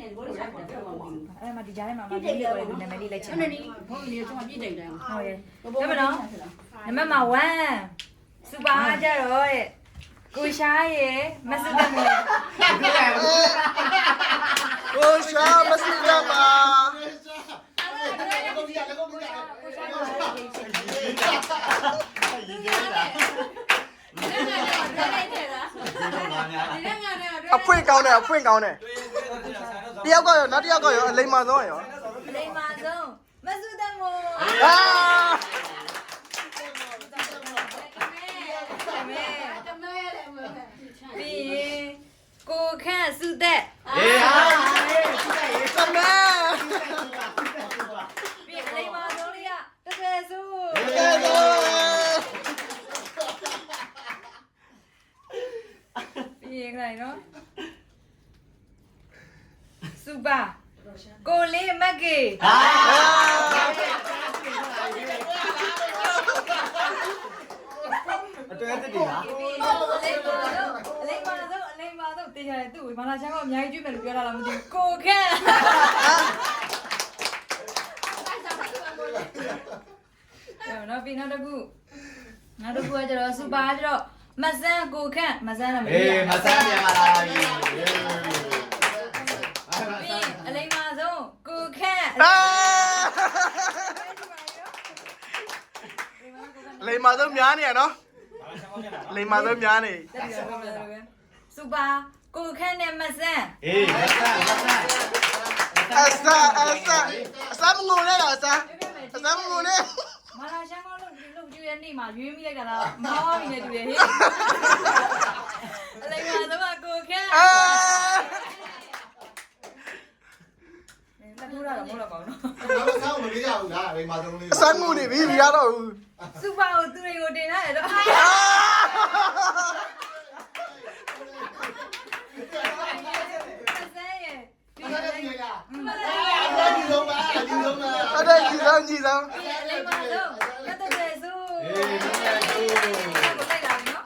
အဲ့မှာဒီကြားထဲမှာမလေးလေးကိုလည်းနာမည်လေးလိုက်ချင်တယ်ဘုန်းကြီးကျွန်တော်ပြည့်တယ်တယ်ဟုတ်ရဲ့ဒါမနော်နံပါတ်1စူပါကြတော့တဲ့ကိုရှားရဲ့မစတဲ့မေကိုရှာမစရပါအဖွင့်ကောင်းတယ်တယောက်ကရောနောက်တယောက်ကရောအလိမ္မာဆုံးရောအလိမ္မာဆုံးမစတဲ့မေပြီးကိုခန့်စုသက်သမီးပြီးအလိမ္မာဆုံးလေးကတကယ်စုပြီးခိုင်းနော်စူပါကိုလေးမက်ကေအတွဲတက်တယ်လားအလိမ္မာဆုံးတေးရတယ်သူ့ဘာသာချမ်းကအများကြီးကျွေးမယ်လို့ပြောတာလားမသိဘူးကိုခန့်နော်ပြီးနောက်တစ်ခုကကျတော့စူပါကျတော့မဆန်းကိုခန့်မဆန်းလည်းမသိဘူးမဆန်းပြန်လာပြီပြီးအလိမ္မာဆုံးကိုခန့်လိမ္မာဆုံးများနေရနော်လိမ္မာဆုံးများနေစူပါကိုခန့်နဲ့မဆန်းမဆန်းအစားမငုံနဲ့လားအစားမငုံနဲ့မာလာရှမ်းကောင်းလို့ကျွေးရနေမှာရွေးမိလိုက်တာလားမောင်းနေတူတယ်ဟေ့အလိမ္မာဆုံးကိုခန့်လက်ထိုးတာတော့မဟုတ်တော့ပါဘူးနော်နောက်ဆောင်မလေးရဘူးလားအိမ်မှာဆုံးလေးအစားငုံနေပြီရတော့ဘူးစူပါကိုသူတွေကိုတင်ထားတယ်တော့အဲ့ဒါကြီးဆုံးအလိမ္မာဆုံးမတ်တဲ့စု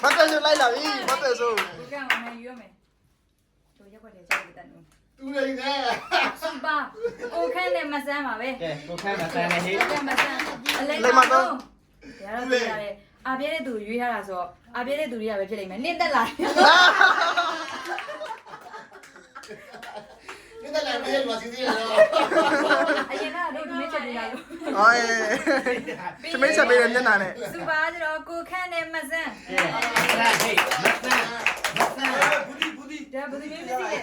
မတ်တယ်လိုက်လာပြီမတ်တယ်ဆိုကိုကအောင်နိုင်ရွေးမယ်တို့ရက်ွက်တယ်ကြားတယ်တန်သူတွေနဲ့စူပါကိုခန့်နဲ့မဆန်းပါပဲကဲကိုခန့်မဆန်းနေဟေးမဆန်းအလိမ္မာဆုံးရတော့ပြရတယ်အာပြဲတဲ့သူရွေးထားတာဆိုတော့အာပြဲတဲ့သူတွေကပဲဖြစ်လိမ့်မယ်နင့်တက်လာ你在来没？我今天了。အရင်ကတော့ဒီမင်းချက်ပြလာလို့ဟေးသမီးချက်ပေးတယ်မျက်နှာနဲ့စူပါကျတော့ကိုခန့်နဲ့မဆန်း ဟေးမဆန်းဘူးဒီဒါဘယ်သူ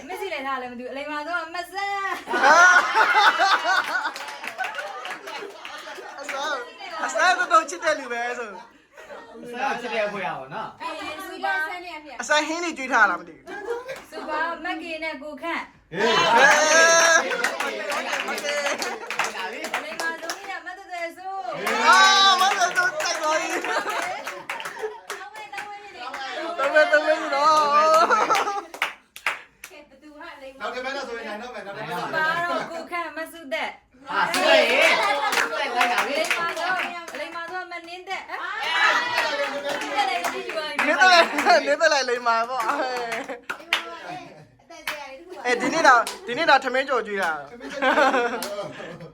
မသိလဲထားလည်းမသိဘူးအလိမ္မာဆုံးမဆန်းအစားတော့ချစ်တယ်လူပဲဆိုစားချစ်တဲ့ဖွေရပါတော့စူပါအစားဟင်းလေးကျွေးထားလားမသိဘူးစူပါမက်ကေနဲ့ကိုခန့်ဟေးအလိမ္မာဆုံးကမတ်တဲ့စုမတ်တယ်ဆိုတိုက်ပါပြီတမန်တော့နောက်တစ်ပတ်တော့ဆိုရင်နောက်မယ်နောက်တစ်ပတ်ပါတော့ကိုခန့်မဆုတဲ့ဆုတဲ့လိုက်လာပြီအလိမ္မာဆုံးမနင်းတဲ့နေတယ်လိုက်လိမ္မာပေါ့ဒီနေ့တော့ထမင်းကြော်ကျွေးတာ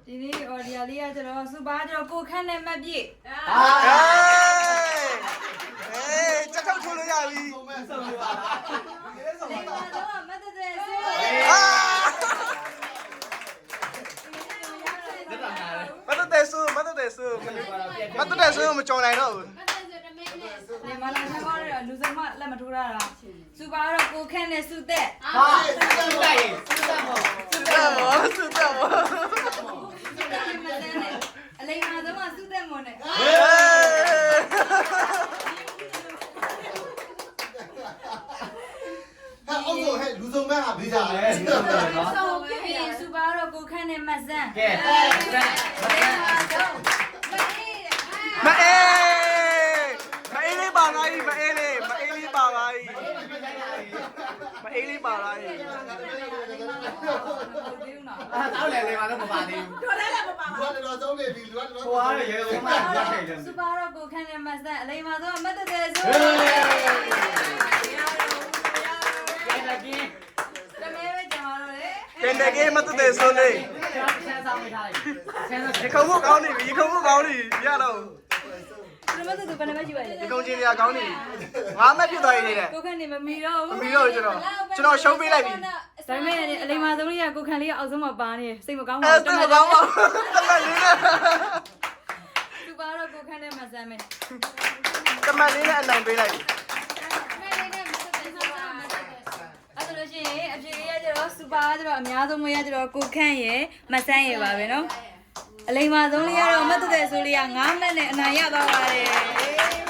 ဒီနေ့အော်ဒီယာလေးကကျတော့စူပါကျတော့ကိုခန့်နဲ့မပြည့်ချက်ထုတ်ထိုးလို့ရပြီလိမ္မာဆုံးမတ်တဲ့စုမတ်တဲ့ဆိုမကြော်နိုင်တော့ဘူးဒီမှာလည်းခေါ်ရလူစမလက်မထိုးရတာစူပါတော့ကိုခန့်နဲ့စုသက်အလိမ္မာဆုံးကစုသက်မွန်နဲ့ဟာအောက်ဆိုဟဲ့လူစုံမဲ့ဟာပြီးကြတယ်စူပါတော့ကိုခန့်နဲ့မဆန်းကဲမအေးလေးပါလာပြီမအေးလေးပါလာပြီတောက်လေလေမှာတော့မပါသေးဘူးတော်တယ်လည်းမပါဘူးလူကတော့သုံးနေပြီလူကတော့ဟိုအားရေဆုံးမှပြတ်ခဲ့တယ်စူပါတော့ကိုခန့်နဲ့မဆန်းအလိမ္မာဆုံးမတ်တဲ့စုကဲတကင်းတမဲပဲကြပါတော့လေ င်တကယ်မတူတဲ့ဆိုလေ ဆန်းဆောင်ပေးထားလိုက်ဆန်းဆောင် ဒီခုံမှုကောင်းနေပြီဒီခုံမှုကောင်းနေရတော့ ဘယ်မှာသူဘယ်နှမကြည့်ပါလဲ ဒီကုန်းချင်းတွေကကောင်းနေငါမဖြစ်သွားရင်လေ ကိုခန့်နေမမီတော့ မမီတော့ကျွန်တော်ရှုံးပေးလိုက်ပြီ ဒါပေမဲ့အလိမ္မာဆုံးလေးကကိုခန့်လေးကအောက်ဆုံးမှာပါနေစိတ်မကောင်းပါ အဲ့ ဘူး ဒါမကောင်းပါဘူးတမန်လေးနဲ့ သူပါတော့ကိုခန့်နဲ့မဆမ်းမယ် တမန်လေးနဲ့အနိုင်ပေးလိုက်ပြီ အဲ့ဒါလို့ရှိရင်အဖြေရကြတော့စူပါကြတော့အများဆုံးမရကြတော့ကိုခန့်ရယ်မဆန်းရယ်ပါပဲနော်အလိမ္မာဆုံးလေးကတော့မတ်တဲ့ဆိုလေးက9မှတ်နဲ့အနိုင်ရသွားပါတယ်